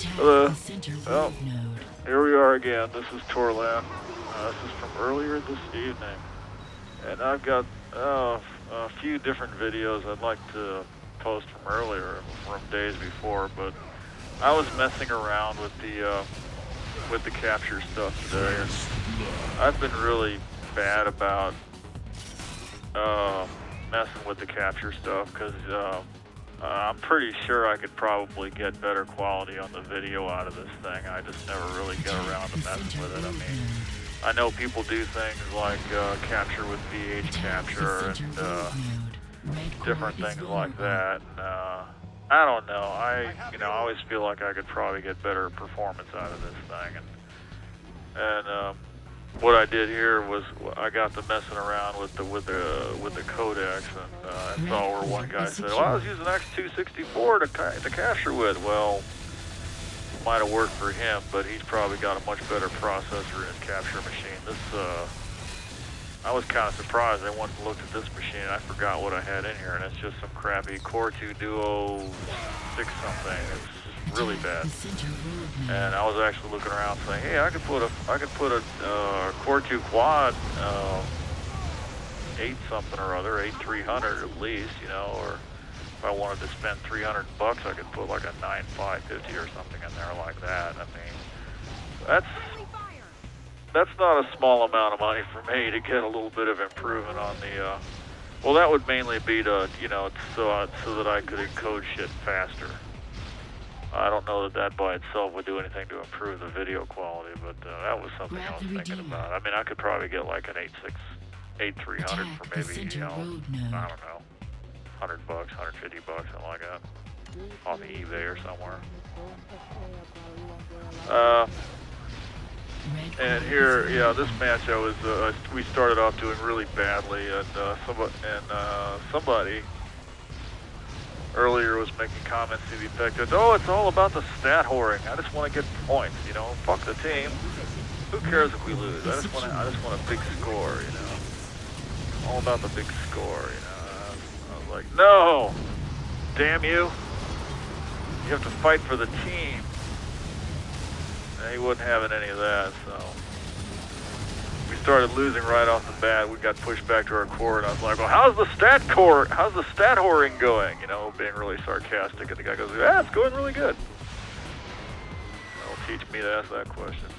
Hello. Well, here we are again. This is Torlan. This is from earlier this evening. And I've got a few different videos I'd like to post from earlier, from days before, but I was messing around with the capture stuff today, and I've been really bad about messing with the capture stuff because I'm pretty sure I could probably get better quality on the video out of this thing. I just never really get around to messing with it. I mean, I know people do things like capture with VH capture and different things like that. And, I don't know. I always feel like I could probably get better performance out of this thing. And what I did here was I got to messing around with the codecs, and I saw where one guy said, "Well, I was using X264 to capture with." Well, might have worked for him, but he's probably got a much better processor in his capture machine. I was kind of surprised. I went and looked at this machine, and I forgot what I had in here, and it's just some crappy Core 2 Duo 6 something. It's really bad. And I was actually looking around saying, hey, I could put a Core 2 Quad 8 something or other, 8300 at least, or if I wanted to spend $300, I could put like a 9550 or something in there like that. I mean, that's not a small amount of money for me to get a little bit of improvement on the. Well, that would mainly be to so that I could encode shit faster. I don't know that by itself would do anything to improve the video quality, but that was something I was thinking about. I mean, I could probably get like an 8300 for maybe, I don't know, $100, $150, something like that, off of eBay or somewhere. And here, this match we started off doing really badly, and somebody earlier was making comments to the effect that, oh, it's all about the stat whoring. I just want to get points, fuck the team. Who cares if we lose? I just want a big score, All about the big score, I was like, no, damn you. You have to fight for the team. And he wasn't having any of that, so we started losing right off the bat. We got pushed back to our core, and I was like, well, how's the stat whoring going? Being really sarcastic, and the guy goes, yeah, it's going really good. That'll teach me to ask that question.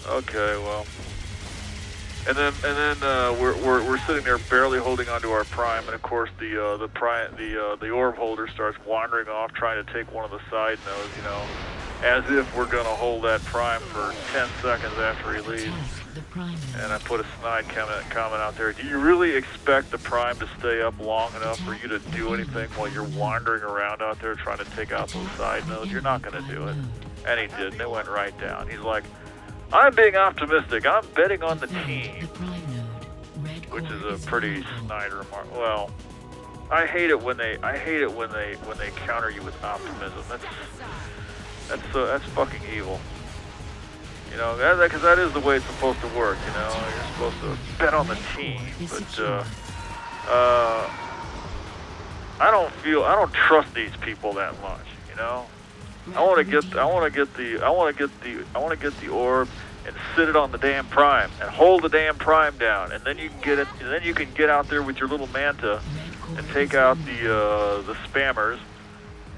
Okay, well, and then we're sitting there barely holding onto our prime, and of course the orb holder starts wandering off, trying to take one of the side nodes, as if we're going to hold that prime for 10 seconds after he leaves. And I put a snide comment out there. Do you really expect the prime to stay up long enough for you to do anything while you're wandering around out there trying to take out those side nodes? You're not going to do it. And he did, and it went right down. He's like, I'm being optimistic. I'm betting on the team. Which is a pretty snide remark. Well, I hate it when they counter you with optimism. That's fucking evil. Because that is the way it's supposed to work. You're supposed to bet on the team, but I don't trust these people that much. I want to get the orb and sit it on the damn prime and hold the damn prime down, and then you can get it. And then you can get out there with your little manta and take out the spammers.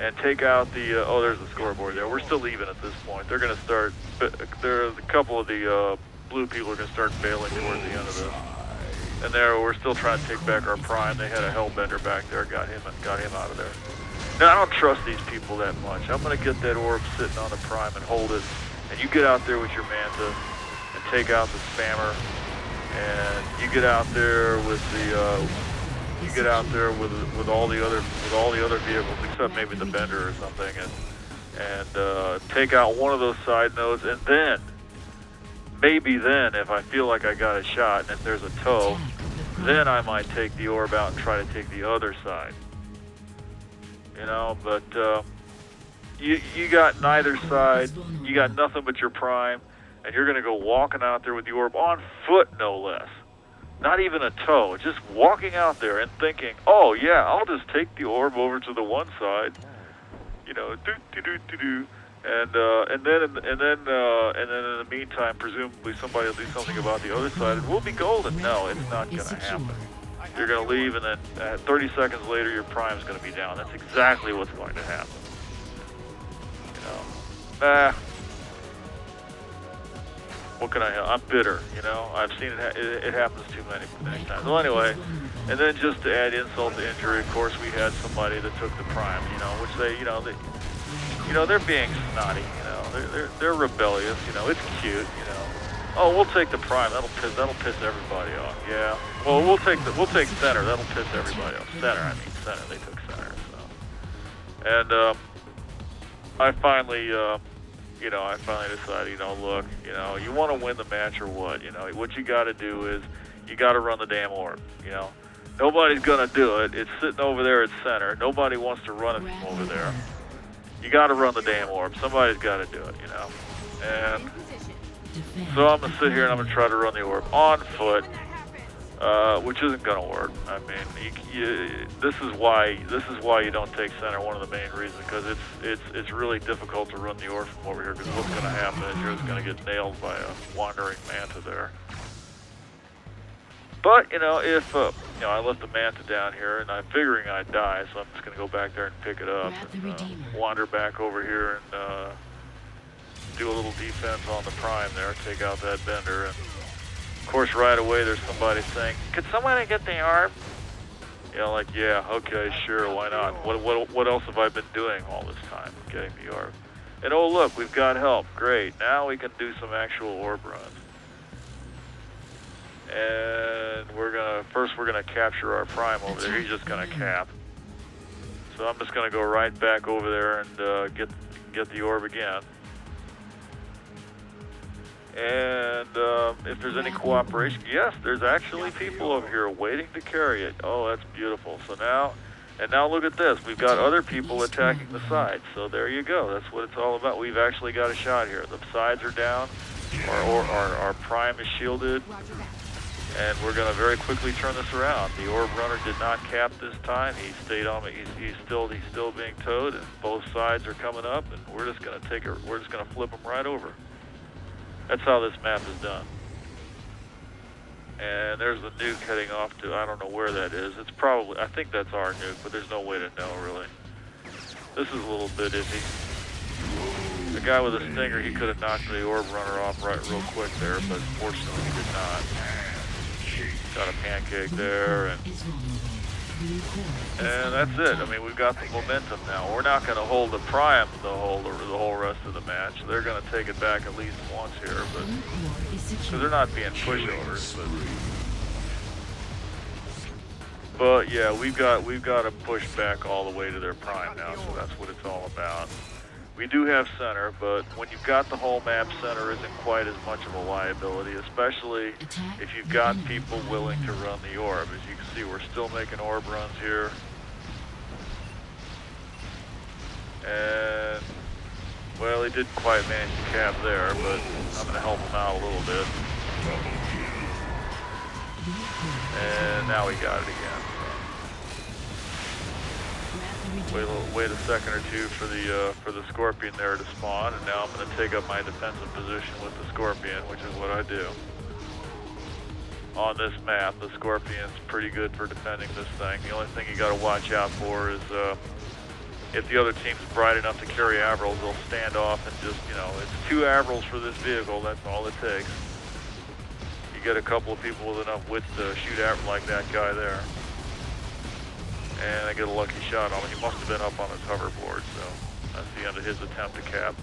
And take out the, there's the scoreboard there. We're still even at this point. They're going to start, a couple of the blue people are going to start bailing towards the end of this. And we're still trying to take back our prime. They had a hellbender back there, got him out of there. Now, I don't trust these people that much. I'm going to get that orb sitting on the prime and hold it. And you get out there with your manta and take out the spammer. And you get out there with with all the other vehicles except maybe the bender or something, and take out one of those side nodes, and then if I feel like I got a shot and if there's a tow, then I might take the orb out and try to take the other side. But you got neither side. You got nothing but your prime, and you're gonna go walking out there with the orb on foot, no less. Not even a tow, just walking out there and thinking, oh yeah, I'll just take the orb over to the one side. you know, do. And then in the meantime, presumably somebody will do something about the other side, and we'll be golden. No, it's not going to happen. You're going to leave, and then 30 seconds later, your prime's going to be down. That's exactly what's going to happen. You know, what can I'm bitter. You know, I've seen it happens too many times. Well, anyway, and then just to add insult to injury, of course, we had somebody that took the prime. You know, which they're being snotty. You know, they're rebellious. You know, it's cute. You know, oh, we'll take the prime. That'll piss everybody off. Yeah. Well, we'll take center. That'll piss everybody off. Center. They took center. So, and I finally decided. You know, look. You know, you want to win the match or what? You know, what you got to do is you got to run the damn orb. You know, nobody's gonna do it. It's sitting over there at center. Nobody wants to run it from over there. You got to run the damn orb. Somebody's got to do it, you know. And so I'm going to sit here and I'm going to try to run the orb on foot, which isn't going to work. I mean, this is why you don't take center. One of the main reasons, because it's really difficult to run the orb from over here. Because what's going to happen is you're just going to get nailed by a wandering manta there. But, you know, if, I left the manta down here, and I'm figuring I'd die, so I'm just going to go back there and pick it up, and wander back over here and do a little defense on the prime there, take out that bender, and, of course, right away there's somebody saying, could somebody get the orb? You know, like, yeah, okay, sure, why not? What else have I been doing all this time, getting the orb? And, oh, look, we've got help. Great. Now we can do some actual orb runs. And we're gonna capture our prime over there. He's just gonna cap. So I'm just gonna go right back over there and get the orb again. And if there's any cooperation, yes, there's actually people over here waiting to carry it. Oh, that's beautiful. So now look at this. We've got other people attacking the sides. So there you go. That's what it's all about. We've actually got a shot here. The sides are down. Our prime is shielded. And we're going to very quickly turn this around. The orb runner did not cap this time. He stayed on it. He's still being towed, and both sides are coming up. And we're just going to flip them right over. That's how this map is done. And there's the nuke heading off to, I don't know where that is. I think that's our nuke, but there's no way to know really. This is a little bit iffy. The guy with a stinger, he could have knocked the orb runner off real quick there, but fortunately he did not. Got a pancake there, and that's it. I mean, we've got the momentum now. We're not going to hold the prime the whole rest of the match. They're going to take it back at least once here, but because they're not being pushovers. But yeah, we've got to push back all the way to their prime now. So that's what it's all about. We do have center, but when you've got the whole map, center isn't quite as much of a liability, especially if you've got people willing to run the orb. As you can see, we're still making orb runs here. And, well, he didn't quite manage to cap there, but I'm going to help him out a little bit. And now he got it again. Wait a second or two for the Scorpion there to spawn, and now I'm going to take up my defensive position with the Scorpion, which is what I do. On this map, the Scorpion's pretty good for defending this thing. The only thing you got to watch out for is if the other team's bright enough to carry Avrils, they'll stand off and just, it's 2 Avrils for this vehicle, that's all it takes. You get a couple of people with enough wits to shoot Avril like that guy there. And I get a lucky shot on him. He must have been up on his hoverboard, so that's the end of his attempt to cap.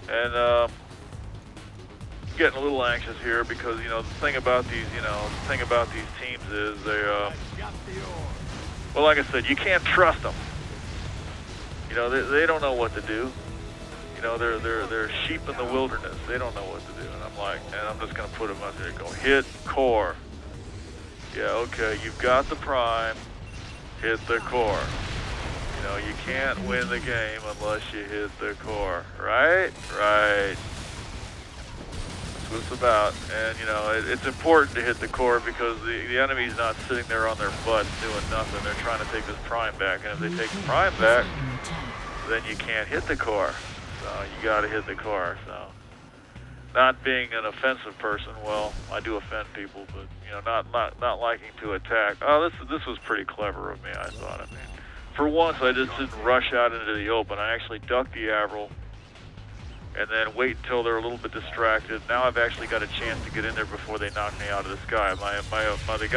And getting a little anxious here because the thing about these teams is they well, like I said, you can't trust them. They don't know what to do. They're sheep in the wilderness. They don't know what to do. And I'm just gonna put them out there and go hit core. Yeah, okay, you've got the prime, hit the core. You can't win the game unless you hit the core, right? Right. That's what it's about. And, you know, it's important to hit the core because the enemy's not sitting there on their butts doing nothing. They're trying to take this prime back. And if they take the prime back, then you can't hit the core. So you got to hit the core. So not being an offensive person, well, I do offend people, but, you know, not liking to attack. Oh, this was pretty clever of me, I thought. I mean, for once, I just didn't rush out into the open. I actually ducked the Avril and then wait until they're a little bit distracted. Now I've actually got a chance to get in there before they knock me out of the sky. The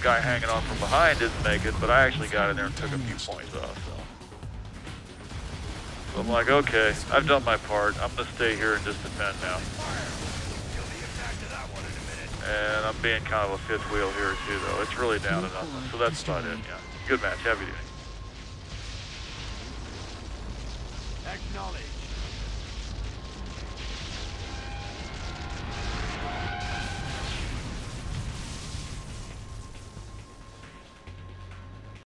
guy hanging on from behind didn't make it, but I actually got in there and took a few points off. So I'm like, okay, I've done my part. I'm gonna stay here and just defend now. And I'm being kind of a fifth wheel here too, though. It's really down to nothing. So that's about it. Yeah, good match. Happy duty. Acknowledge.